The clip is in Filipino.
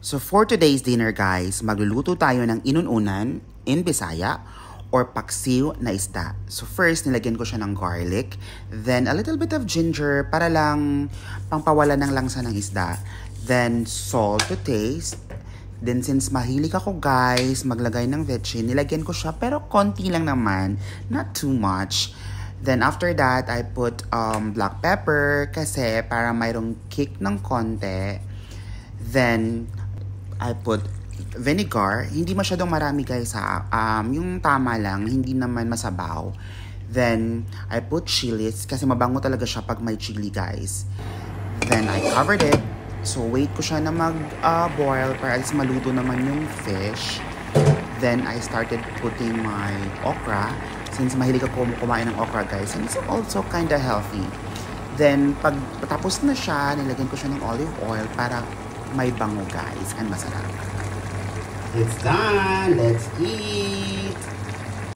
So for today's dinner guys, magluluto tayo ng inununan in Bisaya or paksiw na isda. So first, nilagyan ko siya ng garlic, then a little bit of ginger para lang pangpawala ng langsa ng isda. Then salt to taste. Then since mahilig ako guys maglagay ng vetchin, nilagyan ko siya pero konti lang naman, not too much. Then after that, I put black pepper kasi para mayroong kick ng konti. Then I put vinegar. Hindi masyadong marami guys ha. Yung tama lang, hindi naman masabaw. Then I put chilies kasi mabango talaga siya pag may chili guys. Then I covered it. So wait ko siya na mag-boil para alis maluto naman yung fish. Then I started putting my okra. Since mahilig ako kumain ng okra guys, and it's also kinda healthy. Then pag tapos na siya, nilagyan ko siya ng olive oil para may bango guys and masarap. It's done! Let's eat!